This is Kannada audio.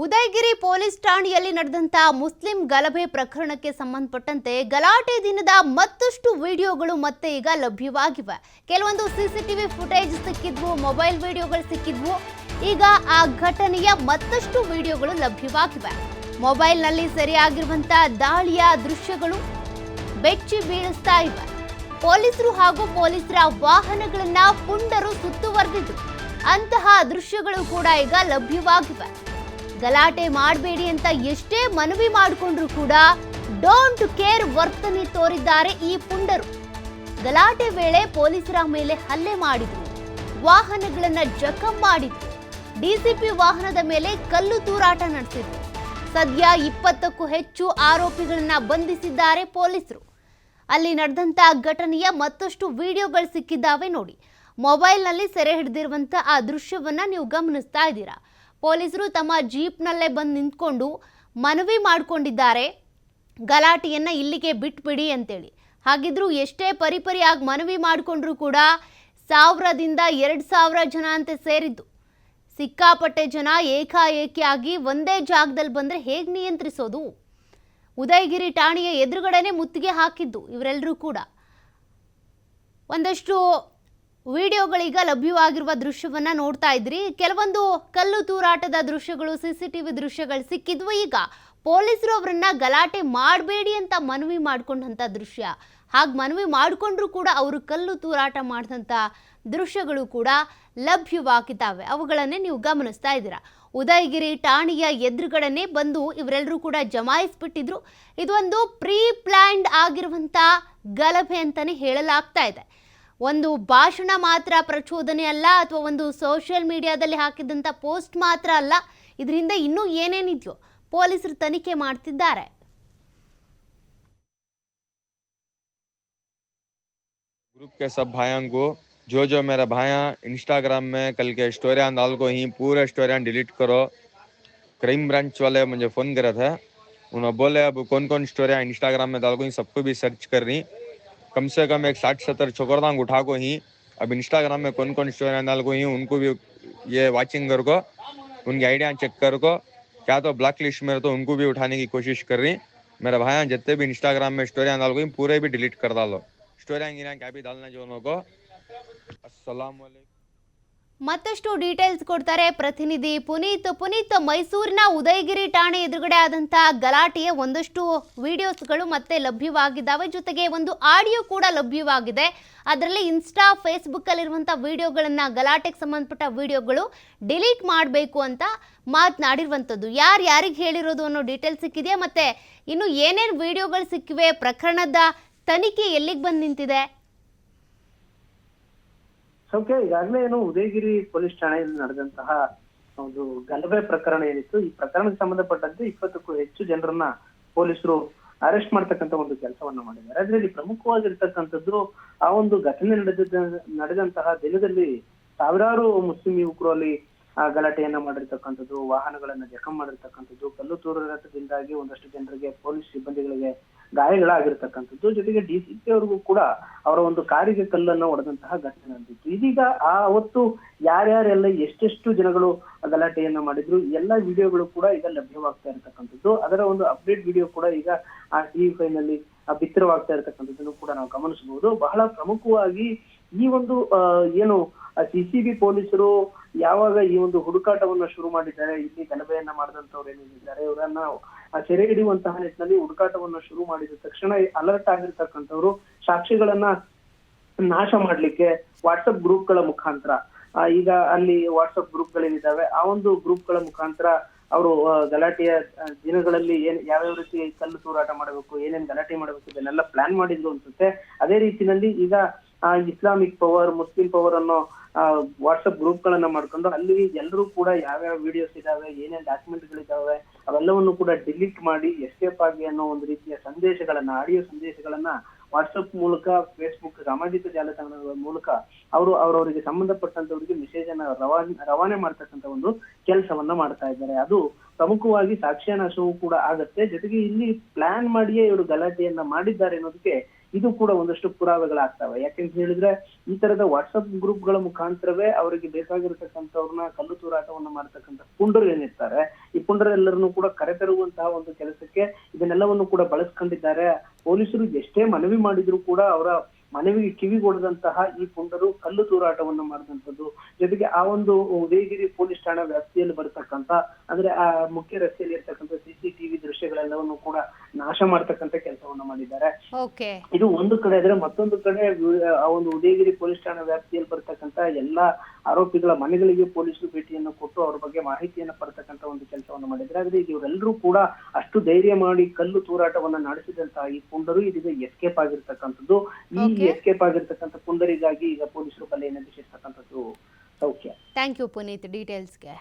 ಉದಯಗಿರಿ ಪೊಲೀಸ್ ಠಾಣೆಯಲ್ಲಿ ನಡೆದಂತ ಮುಸ್ಲಿಂ ಗಲಭೆ ಪ್ರಕರಣಕ್ಕೆ ಸಂಬಂಧಪಟ್ಟಂತೆ ಗಲಾಟೆ ದಿನದ ಮತ್ತಷ್ಟು ವಿಡಿಯೋಗಳು ಮತ್ತೆ ಈಗ ಲಭ್ಯವಾಗಿವೆ. ಕೆಲವೊಂದು ಸಿಸಿಟಿವಿ ಫುಟೇಜ್ ಸಿಕ್ಕಿದ್ವು, ಮೊಬೈಲ್ ವಿಡಿಯೋಗಳು ಸಿಕ್ಕಿದ್ವು. ಈಗ ಆ ಘಟನೆಯ ಮತ್ತಷ್ಟು ವಿಡಿಯೋಗಳು ಲಭ್ಯವಾಗಿವೆ. ಮೊಬೈಲ್ನಲ್ಲಿ ಸೆರೆಯಾಗಿರುವಂತ ದಾಳಿಯ ದೃಶ್ಯಗಳು ಬೆಚ್ಚಿ ಬೀಳಿಸ್ತಾ ಇವೆ. ಪೊಲೀಸರು ಹಾಗೂ ಪೊಲೀಸರ ವಾಹನಗಳನ್ನ ಪುಂಡರು ಸುತ್ತುವರೆದಿದ್ರು. ಅಂತಹ ದೃಶ್ಯಗಳು ಕೂಡ ಈಗ ಲಭ್ಯವಾಗಿವೆ. ಗಲಾಟೆ ಮಾಡಬೇಡಿ ಅಂತ ಎಷ್ಟೇ ಮನವಿ ಮಾಡಿಕೊಂಡ್ರು ಕೂಡ ಡೋಂಟ್ ಕೇರ್ ವರ್ತನೆ ತೋರಿದ್ದಾರೆ ಈ ಪುಂಡರು. ಗಲಾಟೆ ವೇಳೆ ಪೊಲೀಸರ ಮೇಲೆ ಹಲ್ಲೆ ಮಾಡಿದ್ರು, ವಾಹನಗಳನ್ನ ಜಖಂ ಮಾಡಿದ್ರು, ಡಿಸಿಪಿ ವಾಹನದ ಮೇಲೆ ಕಲ್ಲು ತೂರಾಟ ನಡೆಸಿದ್ರು. ಸದ್ಯ 20ಕ್ಕೂ ಹೆಚ್ಚು ಆರೋಪಿಗಳನ್ನ ಬಂಧಿಸಿದ್ದಾರೆ ಪೊಲೀಸರು. ಅಲ್ಲಿ ನಡೆದಂತ ಘಟನೆಯ ಮತ್ತಷ್ಟು ವಿಡಿಯೋಗಳು ಸಿಕ್ಕಿದ್ದಾವೆ ನೋಡಿ. ಮೊಬೈಲ್ನಲ್ಲಿ ಸೆರೆ ಹಿಡಿದಿರುವಂತ ಆ ದೃಶ್ಯವನ್ನ ನೀವು ಗಮನಿಸ್ತಾ ಇದ್ದೀರಾ. ಪೊಲೀಸರು ತಮ್ಮ ಜೀಪ್ನಲ್ಲೇ ಬಂದು ನಿಂತ್ಕೊಂಡು ಮನವಿ ಮಾಡಿಕೊಂಡಿದ್ದಾರೆ, ಗಲಾಟೆಯನ್ನು ಇಲ್ಲಿಗೆ ಬಿಟ್ಬಿಡಿ ಅಂತೇಳಿ. ಹಾಗಿದ್ರೂ ಎಷ್ಟೇ ಪರಿಪರಿಯಾಗಿ ಮನವಿ ಮಾಡಿಕೊಂಡ್ರೂ ಕೂಡ 1000ದಿಂದ 2000 ಜನ ಅಂತ ಸೇರಿದ್ದು. ಸಿಕ್ಕಾಪಟ್ಟೆ ಜನ ಏಕಾಏಕಿಯಾಗಿ ಒಂದೇ ಜಾಗದಲ್ಲಿ ಬಂದರೆ ಹೇಗೆ ನಿಯಂತ್ರಿಸೋದು? ಉದಯಗಿರಿ ಠಾಣೆಯ ಎದುರುಗಡೆನೆ ಮುತ್ತಿಗೆ ಹಾಕಿದ್ದು ಇವರೆಲ್ಲರೂ ಕೂಡ. ಒಂದಷ್ಟು ವಿಡಿಯೋಗಳೀಗ ಲಭ್ಯವಾಗಿರುವ ದೃಶ್ಯವನ್ನ ನೋಡ್ತಾ ಇದ್ರಿ. ಕೆಲವೊಂದು ಕಲ್ಲು ತೂರಾಟದ ದೃಶ್ಯಗಳು, ಸಿಸಿಟಿವಿ ದೃಶ್ಯಗಳು ಸಿಕ್ಕಿದ್ವು. ಈಗ ಪೊಲೀಸರು ಅವರನ್ನ ಗಲಾಟೆ ಮಾಡಬೇಡಿ ಅಂತ ಮನವಿ ಮಾಡ್ಕೊಂಡಂತ ದೃಶ್ಯ. ಹಾಗೆ ಮನವಿ ಮಾಡಿಕೊಂಡ್ರು ಕೂಡ ಅವರು ಕಲ್ಲು ತೂರಾಟ ಮಾಡಿದಂಥ ದೃಶ್ಯಗಳು ಕೂಡ ಲಭ್ಯವಾಗಿದ್ದಾವೆ. ಅವುಗಳನ್ನೇ ನೀವು ಗಮನಿಸ್ತಾ ಇದ್ದೀರಾ. ಉದಯಗಿರಿ ಠಾಣೆಯ ಎದುರುಗಡೆನೆ ಬಂದು ಇವರೆಲ್ಲರೂ ಕೂಡ ಜಮಾಯಿಸ್ಬಿಟ್ಟಿದ್ರು. ಇದೊಂದು ಪ್ರೀ ಪ್ಲ್ಯಾನ್ಡ್ ಆಗಿರುವಂಥ ಗಲಭೆ ಅಂತಲೇ ಹೇಳಲಾಗ್ತಾ ಇದೆ. ಒಂದು ಭಾಷಣ ಮಾತ್ರ ಪ್ರಚೋದನೆ ಅಲ್ಲ, ಅಥವಾ ಒಂದು ಸೋಷಿಯಲ್ ಮೀಡಿಯಾದಲ್ಲಿ ಹಾಕಿದಂಥ ಪೋಸ್ಟ್ ಮಾತ್ರ ಅಲ್ಲ. ಇದರಿಂದ ಇನ್ನೂ ಏನೇನಿದೆಯೋ ಪೊಲೀಸರು ತನಿಖೆ ಮಾಡ್ತಿದ್ದಾರೆ. ग्रुप के सब भाइयों को जो मेरा भाइयां इंस्टाग्राम में कल के स्टोरियां डाल को ही पूरे स्टोरियां डिलीट करो। क्राइम ब्रांच वाले मुझे फ़ोन करे थे, उन्होंने बोले अब कौन कौन स्टोरियां इंस्टाग्राम में डाल को ही सबको भी सर्च कर रही। कम से कम एक 60-70 छोकरदांग उठा को ही अब इंस्टाग्राम में कौन कौन स्टोरियां डाल को ही उनको भी ये वाचिंग कर को, उनकी आइडिया चेक कर को, क्या तो ब्लैक लिस्ट में तो उनको भी उठाने की कोशिश कर रही। मेरे भाइयां जितने भी इंस्टाग्राम में स्टोरियां डाल को ही पूरे भी डिलीट कर डालो। स्टोरियां क्या भी डालना जो उनको। अस्सलाम वालेकुम। ಮತ್ತಷ್ಟು ಡೀಟೇಲ್ಸ್ ಕೊಡ್ತಾರೆ ಪ್ರತಿನಿಧಿ ಪುನೀತ್. ಮೈಸೂರಿನ ಉದಯಗಿರಿ ಠಾಣೆ ಎದುರುಗಡೆ ಆದಂಥ ಗಲಾಟೆಯ ಒಂದಷ್ಟು ವಿಡಿಯೋಸ್ಗಳು ಮತ್ತೆ ಲಭ್ಯವಾಗಿದ್ದಾವೆ. ಜೊತೆಗೆ ಒಂದು ಆಡಿಯೋ ಕೂಡ ಲಭ್ಯವಾಗಿದೆ. ಅದರಲ್ಲಿ ಇನ್ಸ್ಟಾ, ಫೇಸ್ಬುಕ್ಕಲ್ಲಿರುವಂಥ ವಿಡಿಯೋಗಳನ್ನು, ಗಲಾಟೆಗೆ ಸಂಬಂಧಪಟ್ಟ ವಿಡಿಯೋಗಳು ಡಿಲೀಟ್ ಮಾಡಬೇಕು ಅಂತ ಮಾತನಾಡಿರುವಂಥದ್ದು. ಯಾರಿಗೆ ಹೇಳಿರೋದು ಅನ್ನೋ ಡೀಟೇಲ್ಸ್ ಸಿಕ್ಕಿದೆಯಾ? ಮತ್ತು ಇನ್ನು ಏನೇನು ವಿಡಿಯೋಗಳು ಸಿಕ್ಕಿವೆ? ಪ್ರಕರಣದ ತನಿಖೆ ಎಲ್ಲಿಗೆ ಬಂದು ನಿಂತಿದೆ? ಸೌಖ್ಯ, ಈಗಾಗಲೇ ಏನು ಉದಯಗಿರಿ ಪೊಲೀಸ್ ಠಾಣೆಯಲ್ಲಿ ನಡೆದಂತಹ ಒಂದು ಗಲಭೆ ಪ್ರಕರಣ ಏನಿತ್ತು, ಈ ಪ್ರಕರಣಕ್ಕೆ ಸಂಬಂಧಪಟ್ಟಂತೆ 20ಕ್ಕೂ ಹೆಚ್ಚು ಜನರನ್ನ ಪೊಲೀಸರು ಅರೆಸ್ಟ್ ಮಾಡ್ತಕ್ಕಂಥ ಒಂದು ಕೆಲಸವನ್ನ ಮಾಡಿದ್ದಾರೆ. ಅದರಲ್ಲಿ ಪ್ರಮುಖವಾಗಿರ್ತಕ್ಕಂಥದ್ದು ಆ ಒಂದು ಘಟನೆ ನಡೆದಂತಹ ದಿನದಲ್ಲಿ ಸಾವಿರಾರು ಮುಸ್ಲಿಂ ಯುವಕರು ಅಲ್ಲಿ ಗಲಾಟೆಯನ್ನ ಮಾಡಿರ್ತಕ್ಕಂಥದ್ದು, ವಾಹನಗಳನ್ನ ಜಖಂ ಮಾಡಿರ್ತಕ್ಕಂಥದ್ದು, ಕಲ್ಲು ತೂರಾಟದಿಂದಾಗಿ ಒಂದಷ್ಟು ಜನರಿಗೆ, ಪೊಲೀಸ್ ಸಿಬ್ಬಂದಿಗಳಿಗೆ ಗಾಯಗಳಾಗಿರ್ತಕ್ಕಂಥದ್ದು. ಜೊತೆಗೆ ಡಿಸಿಪಿ ಅವ್ರಿಗೂ ಕೂಡ ಅವರ ಒಂದು ಕಾರಿಗೆ ಕಲ್ಲನ್ನು ಹೊಡೆದಂತಹ ಘಟನೆ ನಡೆದಿತ್ತು. ಇದೀಗ ಅವತ್ತು ಯಾರ್ಯಾರೆಲ್ಲ ಎಷ್ಟೆಷ್ಟು ಜನಗಳು ಗಲಾಟೆಯನ್ನ ಮಾಡಿದ್ರು ಎಲ್ಲ ವಿಡಿಯೋಗಳು ಕೂಡ ಈಗ ಲಭ್ಯವಾಗ್ತಾ ಇರತಕ್ಕಂಥದ್ದು. ಅದರ ಒಂದು ಅಪ್ಡೇಟ್ ವಿಡಿಯೋ ಕೂಡ ಈಗ ಆ TV5 ನಲ್ಲಿ ಬಿತ್ತರವಾಗ್ತಾ ಇರತಕ್ಕಂಥದ್ದನ್ನು ಕೂಡ ನಾವು ಗಮನಿಸಬಹುದು. ಬಹಳ ಪ್ರಮುಖವಾಗಿ ಈ ಒಂದು ಏನು CCB ಪೊಲೀಸರು ಯಾವಾಗ ಈ ಒಂದು ಹುಡುಕಾಟವನ್ನ ಶುರು ಮಾಡಿದ್ದಾರೆ, ಇಲ್ಲಿ ಗಲಭೆಯನ್ನ ಮಾಡಿದಂತವ್ರು ಏನಿದ್ದಾರೆ ಇವರನ್ನ ಸೆರೆ ಹಿಡಿಯುವಂತಹ ನಿಟ್ಟಿನಲ್ಲಿ ಹುಡುಕಾಟವನ್ನ ಶುರು ಮಾಡಿದ ತಕ್ಷಣ ಅಲರ್ಟ್ ಆಗಿರ್ತಕ್ಕಂಥವ್ರು ಸಾಕ್ಷಿಗಳನ್ನ ನಾಶ ಮಾಡ್ಲಿಕ್ಕೆ ವಾಟ್ಸಪ್ ಗ್ರೂಪ್ಗಳ ಮುಖಾಂತರ, ಈಗ ಅಲ್ಲಿ ವಾಟ್ಸಪ್ ಗ್ರೂಪ್ಗಳೇನಿದ್ದಾವೆ ಆ ಒಂದು ಗ್ರೂಪ್ಗಳ ಮುಖಾಂತರ ಅವರು ಗಲಾಟೆಯ ದಿನಗಳಲ್ಲಿ ಯಾವ್ಯಾವ ರೀತಿ ಕಲ್ಲು ತೂರಾಟ ಮಾಡಬೇಕು, ಏನೇನ್ ಗಲಾಟೆ ಮಾಡಬೇಕು ಇದನ್ನೆಲ್ಲ ಪ್ಲಾನ್ ಮಾಡಿದ್ರು ಅನ್ಸುತ್ತೆ. ಅದೇ ರೀತಿಯಲ್ಲಿ ಈಗ ಇಸ್ಲಾಮಿಕ್ ಪವರ್, ಮುಸ್ಲಿಂ ಪವರ್ ಅನ್ನೋ ವಾಟ್ಸಪ್ ಗ್ರೂಪ್ ಗಳನ್ನ ಮಾಡ್ಕೊಂಡು ಅಲ್ಲಿ ಎಲ್ಲರೂ ಕೂಡ ಯಾವ್ಯಾವ ವಿಡಿಯೋಸ್ ಇದಾವೆ, ಏನೇನ್ ಡಾಕ್ಯುಮೆಂಟ್ಗಳಿದಾವೆ ಅವೆಲ್ಲವನ್ನು ಕೂಡ ಡಿಲೀಟ್ ಮಾಡಿ ಎಸ್ಕೇಪ್ ಆಗಿ ಅನ್ನೋ ಒಂದು ರೀತಿಯ ಸಂದೇಶಗಳನ್ನ, ಆಡಿಯೋ ಸಂದೇಶಗಳನ್ನ ವಾಟ್ಸಪ್ ಮೂಲಕ, ಫೇಸ್ಬುಕ್, ಸಾಮಾಜಿಕ ಜಾಲತಾಣಗಳ ಮೂಲಕ ಅವರು ಅವರವರಿಗೆ ಸಂಬಂಧಪಟ್ಟಂತವರಿಗೆ ಮೆಸೇಜ್ ಅನ್ನ ರವಾನೆ ಮಾಡ್ತಕ್ಕಂಥ ಒಂದು ಕೆಲಸವನ್ನ ಮಾಡ್ತಾ ಇದ್ದಾರೆ. ಅದು ಪ್ರಮುಖವಾಗಿ ಸಾಕ್ಷ್ಯ ನಾಶವೂ ಕೂಡ ಆಗತ್ತೆ. ಜೊತೆಗೆ ಇಲ್ಲಿ ಪ್ಲಾನ್ ಮಾಡಿಯೇ ಇವರು ಗಲಾಟೆಯನ್ನ ಮಾಡಿದ್ದಾರೆ ಅನ್ನೋದಕ್ಕೆ ಇದು ಕೂಡ ಒಂದಷ್ಟು ಪುರಾವೆಗಳಾಗ್ತವೆ. ಯಾಕೆಂತ ಹೇಳಿದ್ರೆ ಈ ತರದ ವಾಟ್ಸಪ್ ಗ್ರೂಪ್ಗಳ ಮುಖಾಂತರವೇ ಅವರಿಗೆ ಬೇಕಾಗಿರತಕ್ಕಂಥವ್ರನ್ನ ಕಲ್ಲು ತೂರಾಟವನ್ನ ಮಾಡ್ತಕ್ಕಂಥ ಪುಂಡರು ಏನಿರ್ತಾರೆ, ಈ ಪುಂಡರೆಲ್ಲರನ್ನು ಕೂಡ ಕರೆತರುವಂತಹ ಒಂದು ಕೆಲಸಕ್ಕೆ ಇದನ್ನೆಲ್ಲವನ್ನು ಕೂಡ ಬಳಸ್ಕೊಂಡಿದ್ದಾರೆ. ಪೊಲೀಸರು ಎಷ್ಟೇ ಮನವಿ ಮಾಡಿದ್ರು ಕೂಡ ಅವರ ಮನವಿಗೆ ಕಿವಿಗೊಡದಂತಹ ಈ ಪುಂಡರು ಕಲ್ಲು ತೂರಾಟವನ್ನು ಮಾಡಿದಂಥದ್ದು. ಜೊತೆಗೆ ಆ ಒಂದು ಉದಯಗಿರಿ ಪೊಲೀಸ್ ಠಾಣಾ ವ್ಯಾಪ್ತಿಯಲ್ಲಿ ಬರ್ತಕ್ಕಂಥ ಅಂದ್ರೆ ಆ ಮುಖ್ಯ ರಸ್ತೆಯಲ್ಲಿ ಇರ್ತಕ್ಕಂಥ CCTV ದೃಶ್ಯಗಳೆಲ್ಲವನ್ನು ಕೂಡ ನಾಶ ಮಾಡ್ತಕ್ಕಂಥ ಕೆಲಸವನ್ನ ಮಾಡಿದ್ದಾರೆ. ಓಕೆ, ಇದು ಒಂದು ಕಡೆ ಆದ್ರೆ, ಮತ್ತೊಂದು ಕಡೆ ಆ ಒಂದು ಉದಯಗಿರಿ ಪೊಲೀಸ್ ಠಾಣಾ ವ್ಯಾಪ್ತಿಯಲ್ಲಿ ಬರ್ತಕ್ಕಂಥ ಎಲ್ಲಾ ಆರೋಪಿಗಳ ಮನೆಗಳಿಗೆ ಪೊಲೀಸರು ಭೇಟಿಯನ್ನು ಕೊಟ್ಟು ಅವ್ರ ಬಗ್ಗೆ ಮಾಹಿತಿಯನ್ನ ಪಡ್ತಕ್ಕಂಥ ಒಂದು ಕೆಲಸವನ್ನು ಮಾಡಿದ್ರೆ. ಆದ್ರೆ ಇವರೆಲ್ಲರೂ ಕೂಡ ಅಷ್ಟು ಧೈರ್ಯ ಮಾಡಿ ಕಲ್ಲು ತೂರಾಟವನ್ನ ನಡೆಸಿದಂತಹ ಈ ಪುಂಡರು ಇದೀಗ ಎಸ್ಕೇಪ್ ಆಗಿರ್ತಕ್ಕಂಥದ್ದು. ಈ ಎಸ್ಕೇಪ್ ಆಗಿರ್ತಕ್ಕಂಥ ಪುಂಡರಿಗಾಗಿ ಈಗ ಪೊಲೀಸರು ಬಲೆಯನ್ನು ಬೀಸಿರ್ತಕ್ಕಂಥದ್ದು. ಸೌಖ್ಯ. Thank you Puneeth ಡೀಟೇಲ್ಸ್ಗೆ.